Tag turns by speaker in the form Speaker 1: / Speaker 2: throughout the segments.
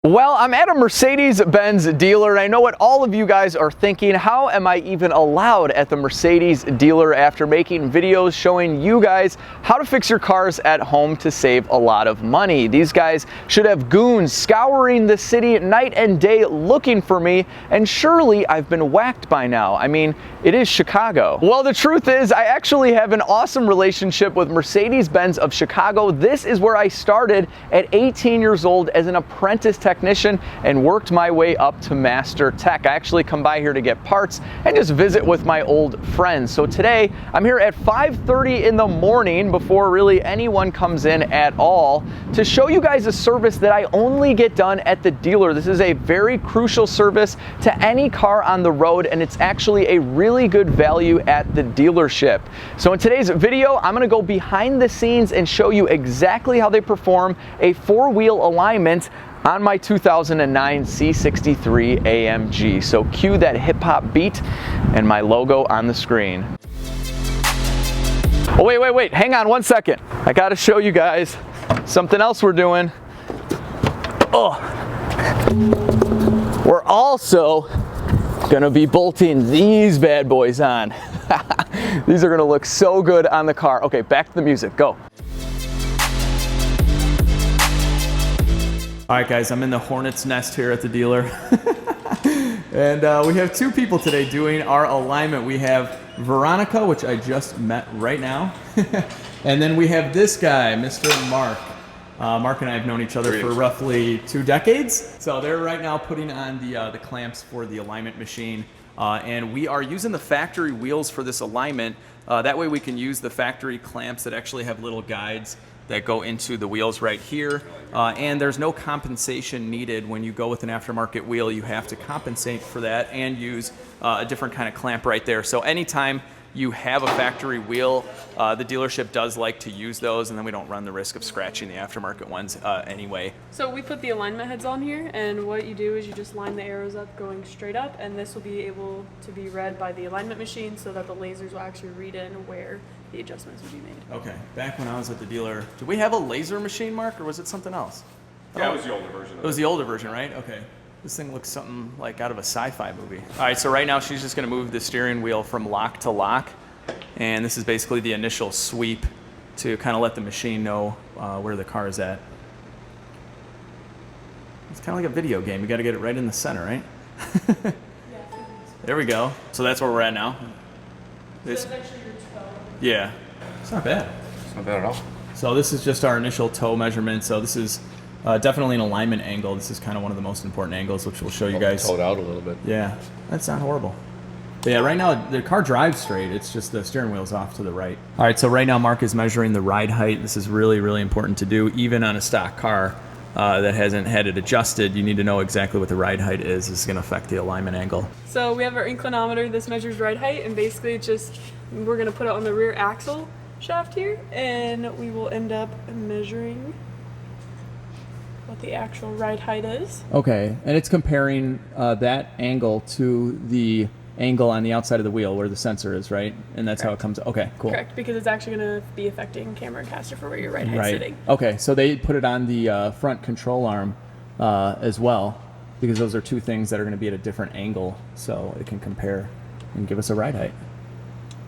Speaker 1: Well, I'm at a Mercedes-Benz dealer, and I know what all of you guys are thinking. How am I even allowed at the Mercedes dealer after making videos showing you guys how to fix your cars at home to save a lot of money? These guys should have goons scouring the city night and day looking for me, and surely I've been whacked by now. I mean, it is Chicago. Well, the truth is, I actually have an awesome relationship with Mercedes-Benz of Chicago. This is where I started at 18 years old as an apprentice technician and worked my way up to master tech. I actually come by here to get parts and just visit with my old friends. So today I'm here at 5:30 in the morning before really anyone comes in at all to show you guys a service that I only get done at the dealer. This is a very crucial service to any car on the road, and it's actually a really good value at the dealership. So in today's video, I'm going to go behind the scenes and show you exactly how they perform a four-wheel alignment on my 2009 C63 AMG. So cue that hip hop beat and my logo on the screen. Oh, wait, hang on one second. I gotta show you guys something else we're doing. Oh, we're also gonna be bolting these bad boys on. These are gonna look so good on the car. Okay, back to the music, go. All right, guys, I'm in the hornet's nest here at the dealer. And we have two people today doing our alignment. We have Veronica, which I just met right now. And then we have this guy, Mr. Mark. Mark and I have known each other for roughly 2 decades. So they're right now putting on the clamps for the alignment machine. And we are using the factory wheels for this alignment. That way we can use the factory clamps that actually have little guides that go into the wheels right here. And there's no compensation needed when you go with an aftermarket wheel. You have to compensate for that and use a different kind of clamp right there. So anytime you have a factory wheel, the dealership does like to use those, and then we don't run the risk of scratching the aftermarket ones anyway.
Speaker 2: So we put the alignment heads on here, and what you do is you just line the arrows up going straight up, and this will be able to be read by the alignment machine so that the lasers will actually read in where the adjustments will be made.
Speaker 1: Okay, back when I was at the dealer, did we have a laser machine, Mark, or was it something else?
Speaker 3: Yeah, it was the older version.
Speaker 1: It was the older version, right? Okay. This thing looks something like out of a sci-fi movie. All right, so right now she's just gonna move the steering wheel from lock to lock. And this is basically the initial sweep to kind of let the machine know where the car is at. It's kind of like a video game. You got to get it right in the center, right? There we go. So that's where we're at now.
Speaker 2: So that's actually your toe.
Speaker 1: Yeah. It's not bad.
Speaker 3: It's not bad at all.
Speaker 1: So this is just our initial toe measurement. So this is definitely an alignment angle. This is kind of one of the most important angles, which we'll show you guys.
Speaker 3: Toe it out a little bit.
Speaker 1: Yeah, that's not horrible. But yeah, right now the car drives straight. It's just the steering wheel's off to the right. All right, so right now Mark is measuring the ride height. This is really, really important to do, even on a stock car that hasn't had it adjusted. You need to know exactly what the ride height is. This is going to affect the alignment angle.
Speaker 2: So we have our inclinometer. This measures ride height, and basically it's just we're going to put it on the rear axle shaft here, and we will end up measuring what the actual ride height is.
Speaker 1: Okay, and it's comparing that angle to the angle on the outside of the wheel where the sensor is, right? And that's how it comes. Okay, cool.
Speaker 2: Correct, because it's actually going to be affecting camera and caster for where your ride height's sitting.
Speaker 1: Okay, so they put it on the front control arm as well, because those are two things that are going to be at a different angle, so it can compare and give us a ride height.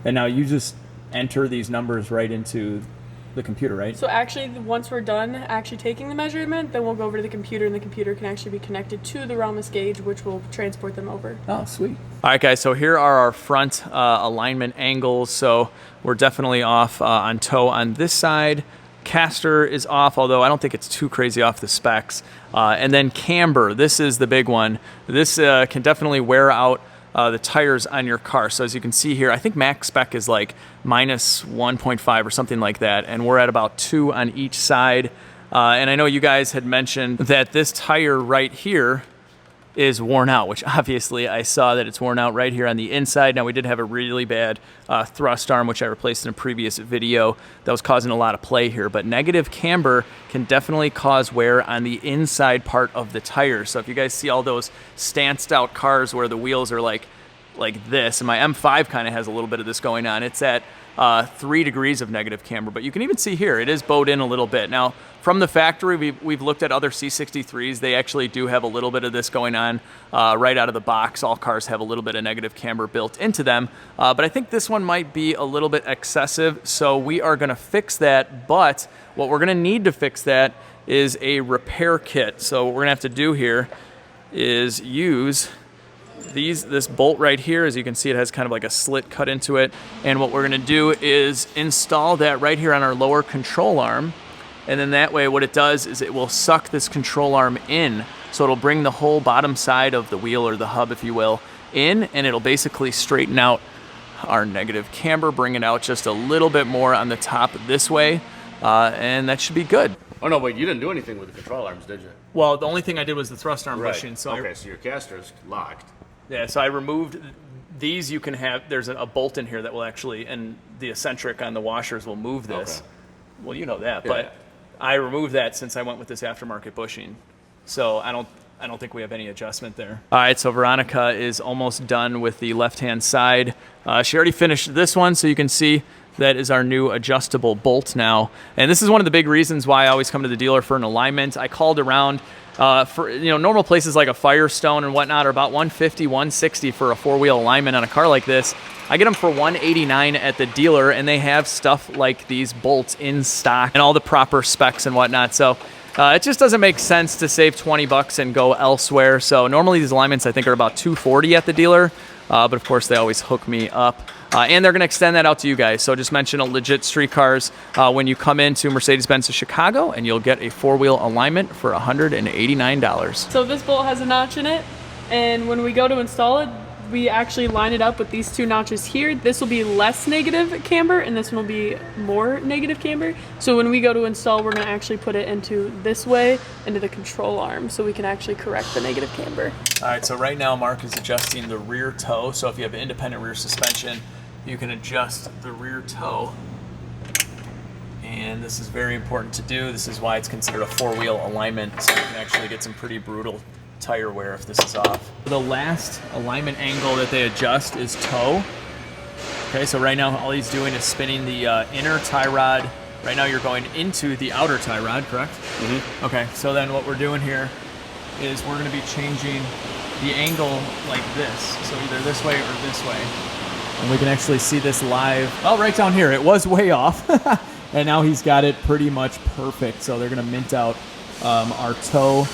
Speaker 1: And now you just enter these numbers right into the computer, right?
Speaker 2: So actually, once we're done actually taking the measurement, then we'll go over to the computer, and the computer can actually be connected to the Rohanas gauge, which will transport them over.
Speaker 1: Oh, sweet. All right, guys, so here are our front alignment angles. So we're definitely off on toe on this side. Caster is off, although I don't think it's too crazy off the specs. And then camber, this is the big one. This can definitely wear out the tires on your car. So as you can see here, I think max spec is like minus 1.5 or something like that, and we're at about 2 on each side. And I know you guys had mentioned that this tire right here is worn out, which obviously I saw that it's worn out right here on the inside. Now we did have a really bad thrust arm, which I replaced in a previous video, that was causing a lot of play here. But negative camber can definitely cause wear on the inside part of the tire. So if you guys see all those stanced out cars where the wheels are like this, and my M5 kind of has a little bit of this going on, it's at 3 degrees of negative camber, but you can even see here, it is bowed in a little bit. Now, from the factory, we've looked at other C63s. They actually do have a little bit of this going on right out of the box. All cars have a little bit of negative camber built into them, but I think this one might be a little bit excessive, so we are gonna fix that, but what we're gonna need to fix that is a repair kit. So what we're gonna have to do here is use this bolt right here. As you can see, it has kind of like a slit cut into it. And what we're gonna do is install that right here on our lower control arm. And then that way, what it does is it will suck this control arm in. So it'll bring the whole bottom side of the wheel, or the hub, if you will, in, and it'll basically straighten out our negative camber, bring it out just a little bit more on the top this way, and that should be good.
Speaker 3: Oh no, wait, you didn't do anything with the control arms, did you?
Speaker 1: Well, the only thing I did was the thrust arm bushing. So
Speaker 3: okay, so your caster is locked.
Speaker 1: Yeah, so I removed these. You can have, there's a bolt in here that will actually, and the eccentric on the washers will move this.
Speaker 3: Okay.
Speaker 1: Well, you know that, but I removed that since I went with this aftermarket bushing. So I don't think we have any adjustment there. All right, so Veronica is almost done with the left-hand side. She already finished this one, so you can see that is our new adjustable bolt now. And this is one of the big reasons why I always come to the dealer for an alignment. I called around for, normal places like a Firestone and whatnot are about $150, $160 for a 4-wheel alignment on a car like this. I get them for $189 at the dealer, and they have stuff like these bolts in stock and all the proper specs and whatnot. So it just doesn't make sense to save 20 bucks and go elsewhere. So normally these alignments I think are about $240 at the dealer, but of course they always hook me up. And they're going to extend that out to you guys. So just mention a LegitStreetCars when you come into Mercedes-Benz of Chicago, and you'll get a 4-wheel alignment for $189.
Speaker 2: So this bolt has a notch in it, and when we go to install it, we actually line it up with these 2 notches here. This will be less negative camber, and this one will be more negative camber. So when we go to install, we're going to actually put it into this way, into the control arm, so we can actually correct the negative camber. All right, so right now Mark is adjusting the rear toe. So if you have independent rear suspension, you can adjust the rear toe. And this is very important to do. This is why it's considered a 4-wheel alignment, so you can actually get some pretty brutal tire wear if this is off. The last alignment angle that they adjust is toe. Okay, so right now all he's doing is spinning the inner tie rod. Right now you're going into the outer tie rod, correct? Mm-hmm. Okay, so then what we're doing here is we're going to be changing the angle like this. So either this way or this way. And we can actually see this live. Oh, right down here. It was way off. And now he's got it pretty much perfect. So they're going to mint out our toe,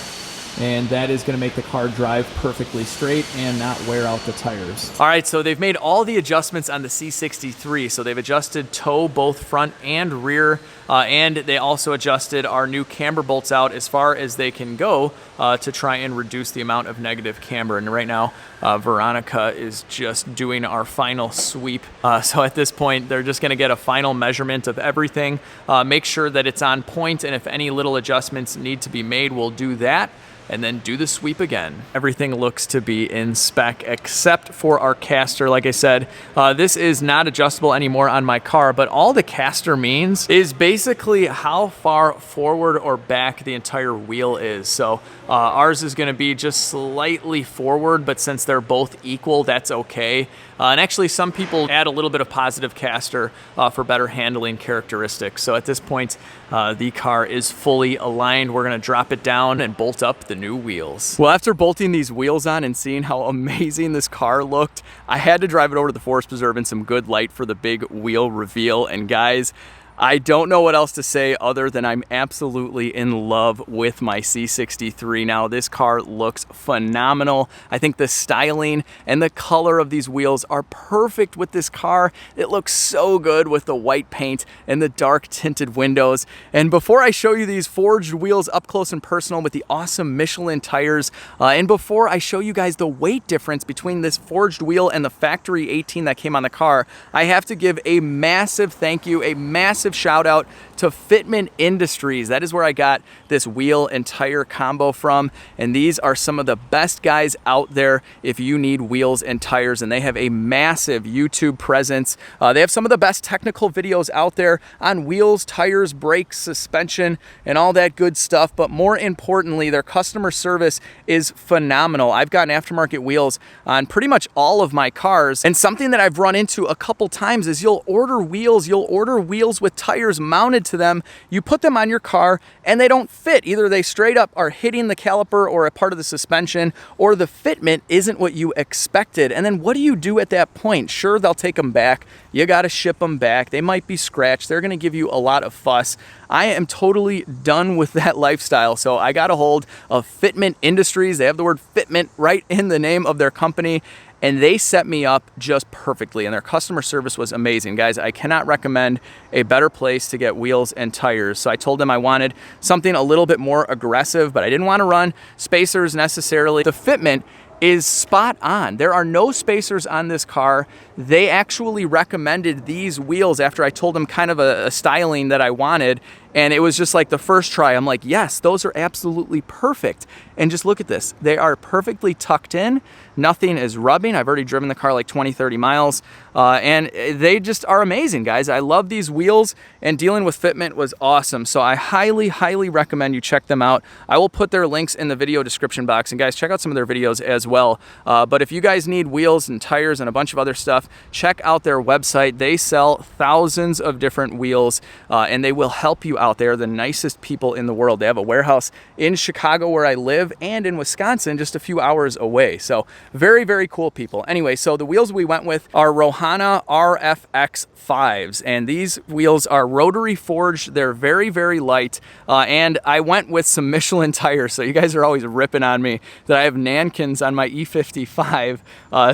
Speaker 2: and that is going to make the car drive perfectly straight and not wear out the tires. All right, so they've made all the adjustments on the C63. So they've adjusted toe, both front and rear, and they also adjusted our new camber bolts out as far as they can go to try and reduce the amount of negative camber. And right now, Veronica is just doing our final sweep. So at this point, they're just going to get a final measurement of everything, make sure that it's on point, and if any little adjustments need to be made, we'll do that, and then do the sweep again. Everything looks to be in spec except for our caster. Like I said, this is not adjustable anymore on my car, but all the caster means is basically how far forward or back the entire wheel is. So ours is gonna be just slightly forward, but since they're both equal, that's okay. And actually some people add a little bit of positive caster for better handling characteristics. So at this point, the car is fully aligned. We're gonna drop it down and bolt up the new wheels. Well, after bolting these wheels on and seeing how amazing this car looked, I had to drive it over to the Forest Preserve in some good light for the big wheel reveal. And guys, I don't know what else to say other than I'm absolutely in love with my C63 now. This car looks phenomenal. I think the styling and the color of these wheels are perfect with this car. It looks so good with the white paint and the dark tinted windows. And before I show you these forged wheels up close and personal with the awesome Michelin tires, and before I show you guys the weight difference between this forged wheel and the factory 18 that came on the car, I have to give a massive thank you, a massive
Speaker 1: massive shout out to Fitment Industries. That is where I got this wheel and tire combo from, and these are some of the best guys out there if you need wheels and tires, and they have a massive YouTube presence. They have some of the best technical videos out there on wheels, tires, brakes, suspension, and all that good stuff. But more importantly, their customer service is phenomenal. I've gotten aftermarket wheels on pretty much all of my cars, and something that I've run into a couple times is you'll order wheels with tires mounted to them, you put them on your car, and they don't fit. Either they straight up are hitting the caliper or a part of the suspension, or the fitment isn't what you expected. And then what do you do at that point? Sure, they'll take them back. You got to ship them back. They might be scratched. They're going to give you a lot of fuss. I am totally done with that lifestyle. So I got a hold of Fitment Industries. They have the word fitment right in the name of their company, and they set me up just perfectly, and their customer service was amazing. Guys, I cannot recommend a better place to get wheels and tires. So I told them I wanted something a little bit more aggressive, but I didn't want to run spacers necessarily. The fitment is spot on. There are no spacers on this car. They actually recommended these wheels after I told them kind of a styling that I wanted, and it was just like the first try. I'm like, yes, those are absolutely perfect. And just look at this. They are perfectly tucked in. Nothing is rubbing. I've already driven the car like 20, 30 miles, and they just are amazing, guys. I love these wheels, and dealing with fitment was awesome. So I highly, highly recommend you check them out. I will put their links in the video description box, and guys, check out some of their videos as well. But if you guys need wheels and tires and a bunch of other stuff, check out their website. They sell thousands of different wheels, and they will help you out. They are the nicest people in the world. They have a warehouse in Chicago where I live and in Wisconsin just a few hours away. So very, very cool people. Anyway, so the wheels we went with are Rohanas RFX 5s, and these wheels are rotary forged. They're very, very light, and I went with some Michelin tires. So you guys are always ripping on me that I have Nankins on my E55.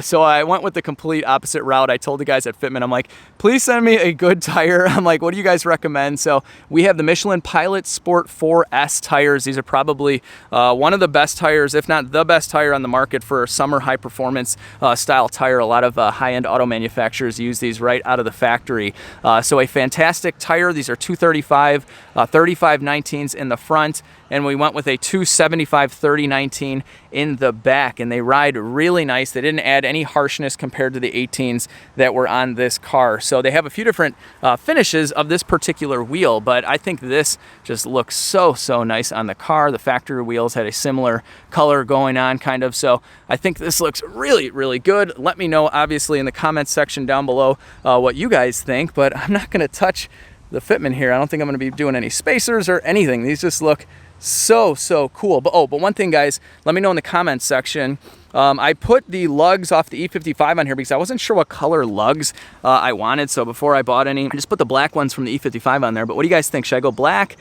Speaker 1: So I went with the complete opposite route. I told the guys at Fitment, I'm like, please send me a good tire. I'm like, what do you guys recommend? So we have the Michelin Pilot Sport 4S tires. These are probably one of the best tires, if not the best tire on the market for summer high performance style tire. A lot of high-end auto manufacturers use these right out of the factory. So a fantastic tire. These are 235 3519s in the front, and we went with a 275 3019 in the back, and they ride really nice. They didn't add any harshness compared to the 18s that were on this car. So they have a few different finishes of this particular wheel, but I think this just looks so nice on the car. The factory wheels had a similar color going on kind of, so I think this looks really, really good. Let me know obviously in the comments section down below what you guys think, but I'm not going to touch the fitment here. I don't think I'm going to be doing any spacers or anything. These just look so cool. But one thing, guys, let me know in the comments section. I put the lugs off the E55 on here because I wasn't sure what color lugs I wanted. So before I bought any, I just put the black ones from the E55 on there. But what do you guys think? Should I go black?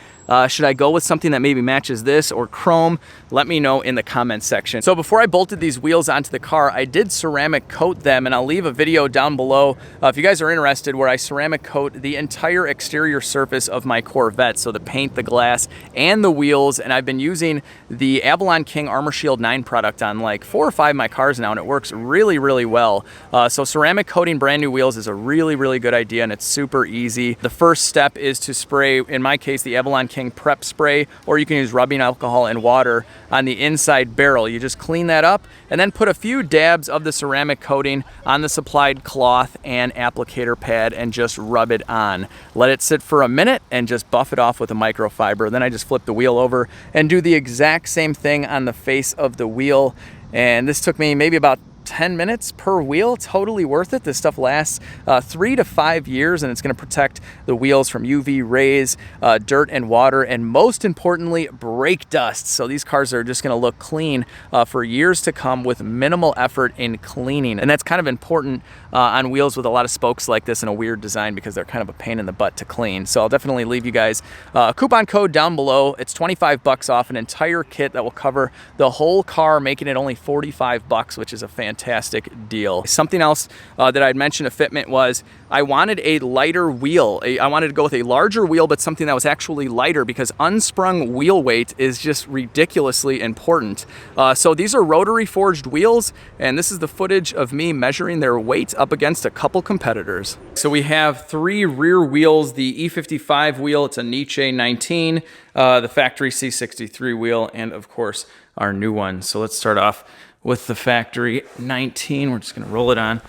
Speaker 1: Should I go with something that maybe matches this or chrome? Let me know in the comments section. So before I bolted these wheels onto the car, I did ceramic coat them, and I'll leave a video down below if you guys are interested, where I ceramic coat the entire exterior surface of my Corvette. So the paint, the glass, and the wheels. And I've been using the Avalon King Armor Shield 9 product on like 4 or 5 of my cars now, and it works really, really well. So ceramic coating brand new wheels is a really, really good idea, and it's super easy. The first step is to spray, in my case, the Avalon King Prep Spray, or you can use rubbing alcohol and water on the inside barrel. You just clean that up and then put a few dabs of the ceramic coating on the supplied cloth and applicator pad and just rub it on. Let it sit for a minute and just buff it off with a microfiber. Then I just flip the wheel over and do the exact same thing on the face of the wheel. And this took me maybe about 10 minutes per wheel. Totally worth it. This stuff lasts 3 to 5 years, and it's going to protect the wheels from UV rays, dirt and water, and most importantly, brake dust. So these cars are just going to look clean for years to come with minimal effort in cleaning. And that's kind of important on wheels with a lot of spokes like this and a weird design, because they're kind of a pain in the butt to clean. So I'll definitely leave you guys a coupon code down below. It's 25 bucks off an entire kit that will cover the whole car, making it only 45 bucks, which is a fantastic fantastic deal. Something else that I'd mentioned to Fitment was I wanted a lighter wheel. I wanted to go with a larger wheel, but something that was actually lighter, because unsprung wheel weight is just ridiculously important. So these are rotary forged wheels, and this is the footage of me measuring their weight up against a couple competitors. So we have 3 rear wheels, the E55 wheel, it's a Nietzsche 19, the factory C63 wheel, and of course our new one. So let's start off with the factory 19. We're just gonna roll it on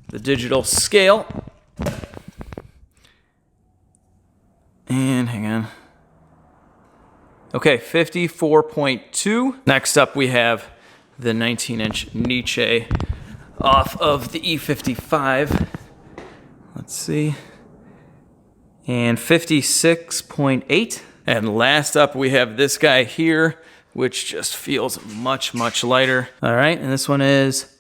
Speaker 1: the digital scale. And hang on. Okay, 54.2. Next up we have the 19-inch Nietzsche off of the E55. Let's see. And 56.8. And last up we have this guy here, which just feels much, much lighter. All right, and this one is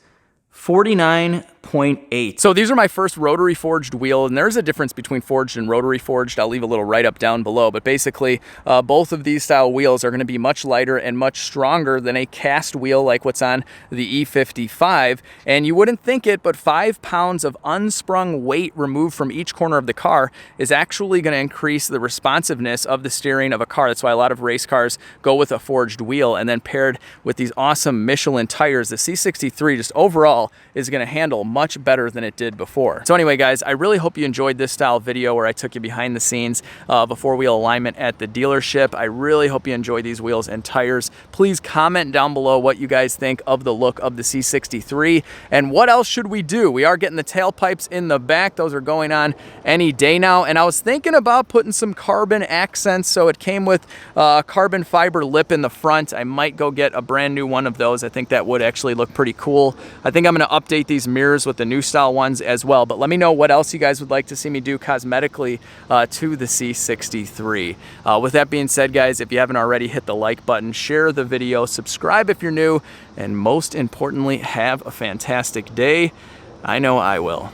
Speaker 1: 49.8. So these are my first rotary forged wheel, and there's a difference between forged and rotary forged. I'll leave a little write-up down below, but basically both of these style wheels are going to be much lighter and much stronger than a cast wheel like what's on the E55. And you wouldn't think it, but 5 pounds of unsprung weight removed from each corner of the car is actually going to increase the responsiveness of the steering of a car. That's why a lot of race cars go with a forged wheel, and then paired with these awesome Michelin tires, the C63 just overall is going to handle much better than it did before. So anyway, guys, I really hope you enjoyed this style video where I took you behind the scenes of a 4-wheel alignment at the dealership. I really hope you enjoy these wheels and tires. Please comment down below what you guys think of the look of the C63 and what else should we do. We are getting the tailpipes in the back. Those are going on any day now. And I was thinking about putting some carbon accents. So it came with carbon fiber lip in the front. I might go get a brand new one of those. I think that would actually look pretty cool. I think I'm going to update these mirrors with the new style ones as well, but let me know what else you guys would like to see me do cosmetically to the C63. With that being said, guys, if you haven't already, hit the like button, share the video, subscribe if you're new, and most importantly, have a fantastic day. I know I will.